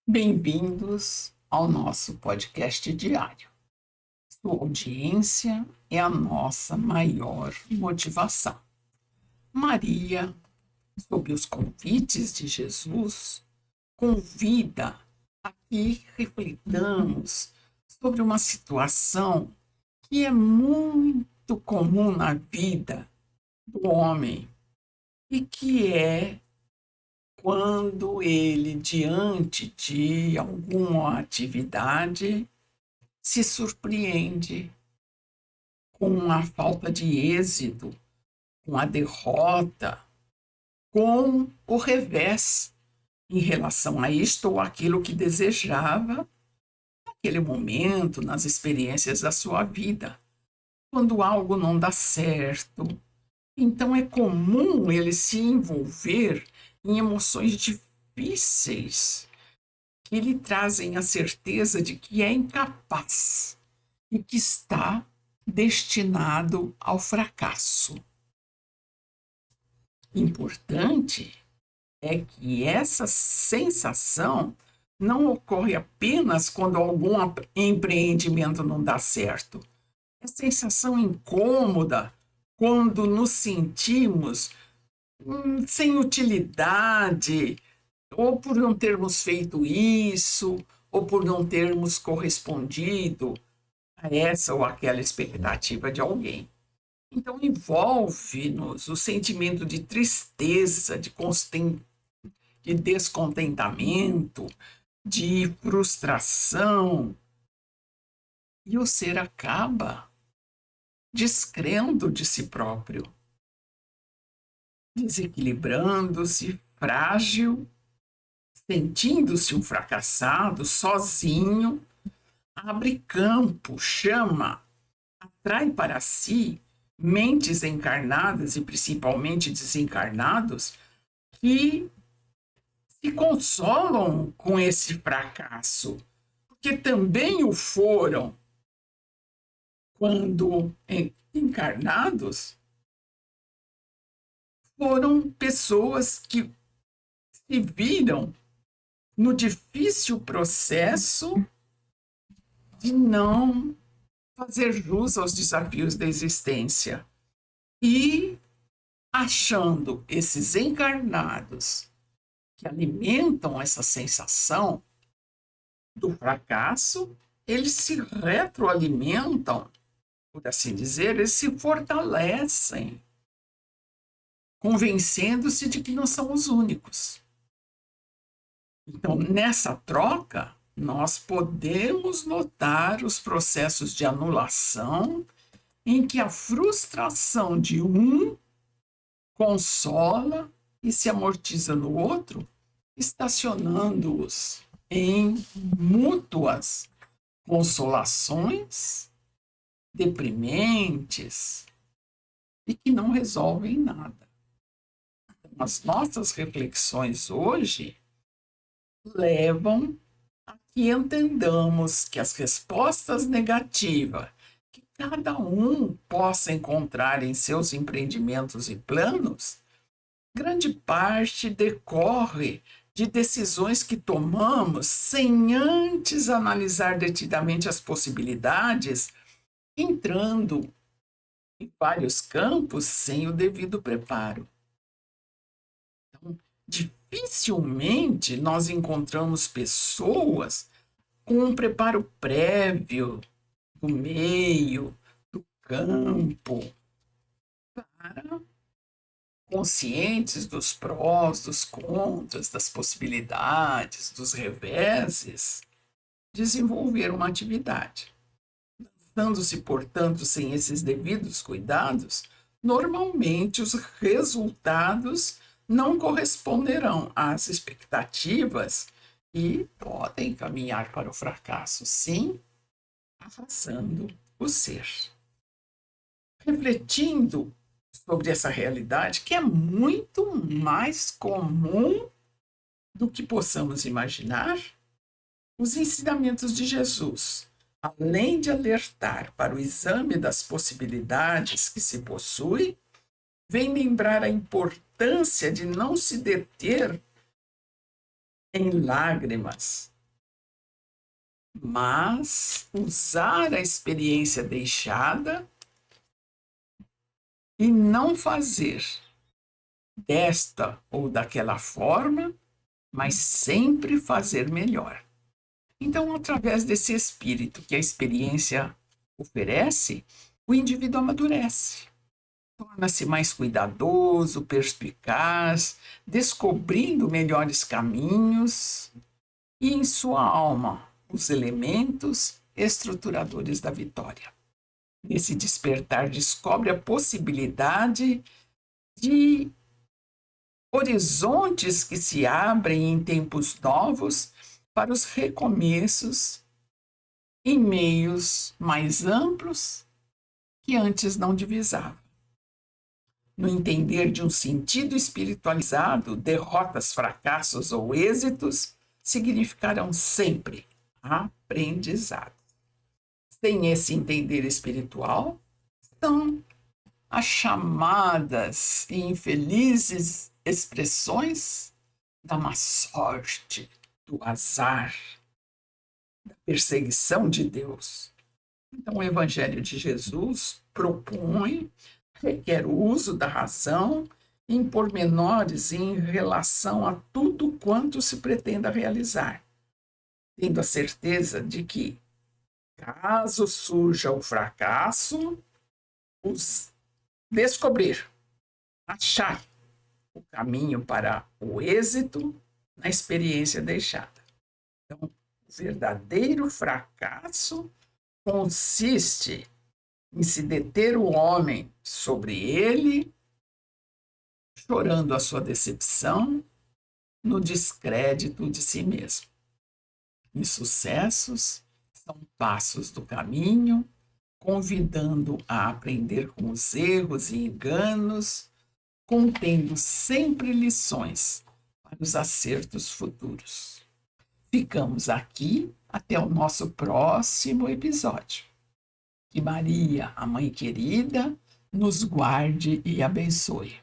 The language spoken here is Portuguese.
Bem-vindos ao nosso podcast diário. Sua audiência é a nossa maior motivação. Maria, sob os convites de Jesus, convida a que reflitamos sobre uma situação que é muito comum na vida do homem e que é quando ele, diante de alguma atividade, se surpreende com a falta de êxito, com a derrota, com o revés em relação a isto ou aquilo que desejava naquele momento, nas experiências da sua vida. Quando algo não dá certo, então é comum ele se envolver em emoções difíceis que lhe trazem a certeza de que é incapaz e que está destinado ao fracasso. Importante é que essa sensação não ocorre apenas quando algum empreendimento não dá certo. É sensação incômoda quando nos sentimos sem utilidade, ou por não termos feito isso, ou por não termos correspondido a essa ou aquela expectativa de alguém. Então, envolve-nos o sentimento de tristeza, de descontentamento, de frustração, e o ser acaba descrendo de si próprio, desequilibrando-se, frágil, sentindo-se um fracassado, sozinho, abre campo, chama, atrai para si mentes encarnadas e principalmente desencarnados que se consolam com esse fracasso, porque também o foram quando encarnados, foram pessoas que se viram no difícil processo de não fazer jus aos desafios da existência e achando esses encarnados que alimentam essa sensação do fracasso, eles se retroalimentam, por assim dizer, eles se fortalecem, convencendo-se de que não são os únicos. Então, nessa troca, nós podemos notar os processos de anulação em que a frustração de um consola e se amortiza no outro, estacionando-os em mútuas consolações deprimentes e que não resolvem nada. As nossas reflexões hoje levam a que entendamos que as respostas negativas que cada um possa encontrar em seus empreendimentos e planos, grande parte decorre de decisões que tomamos sem antes analisar detidamente as possibilidades, entrando em vários campos sem o devido preparo. Então, dificilmente nós encontramos pessoas com um preparo prévio do meio, do campo, para conscientes dos prós, dos contras, das possibilidades, dos reveses, desenvolver uma atividade. Dando-se, portanto, sem esses devidos cuidados, normalmente os resultados não corresponderão às expectativas e podem caminhar para o fracasso, sim, arrasando o ser. Refletindo sobre essa realidade, que é muito mais comum do que possamos imaginar, os ensinamentos de Jesus, além de alertar para o exame das possibilidades que se possui, vem lembrar a importância de não se deter em lágrimas, mas usar a experiência deixada e não fazer desta ou daquela forma, mas sempre fazer melhor. Então, através desse espírito que a experiência oferece, o indivíduo amadurece, torna-se mais cuidadoso, perspicaz, descobrindo melhores caminhos e, em sua alma, os elementos estruturadores da vitória. Nesse despertar, descobre a possibilidade de horizontes que se abrem em tempos novos para os recomeços em meios mais amplos que antes não divisava. No entender de um sentido espiritualizado, derrotas, fracassos ou êxitos significarão sempre aprendizado. Sem esse entender espiritual, são as chamadas e infelizes expressões da má sorte, do azar, da perseguição de Deus. Então, o Evangelho de Jesus propõe, requer o uso da razão em pormenores em relação a tudo quanto se pretenda realizar, tendo a certeza de que, caso surja o fracasso, os descobrir, achar o caminho para o êxito na experiência deixada. Então, o verdadeiro fracasso consiste em se deter o homem sobre ele, chorando a sua decepção, no descrédito de si mesmo. Insucessos são passos do caminho, convidando a aprender com os erros e enganos, contendo sempre lições para os acertos futuros. Ficamos aqui até o nosso próximo episódio. Que Maria, a Mãe querida, nos guarde e abençoe.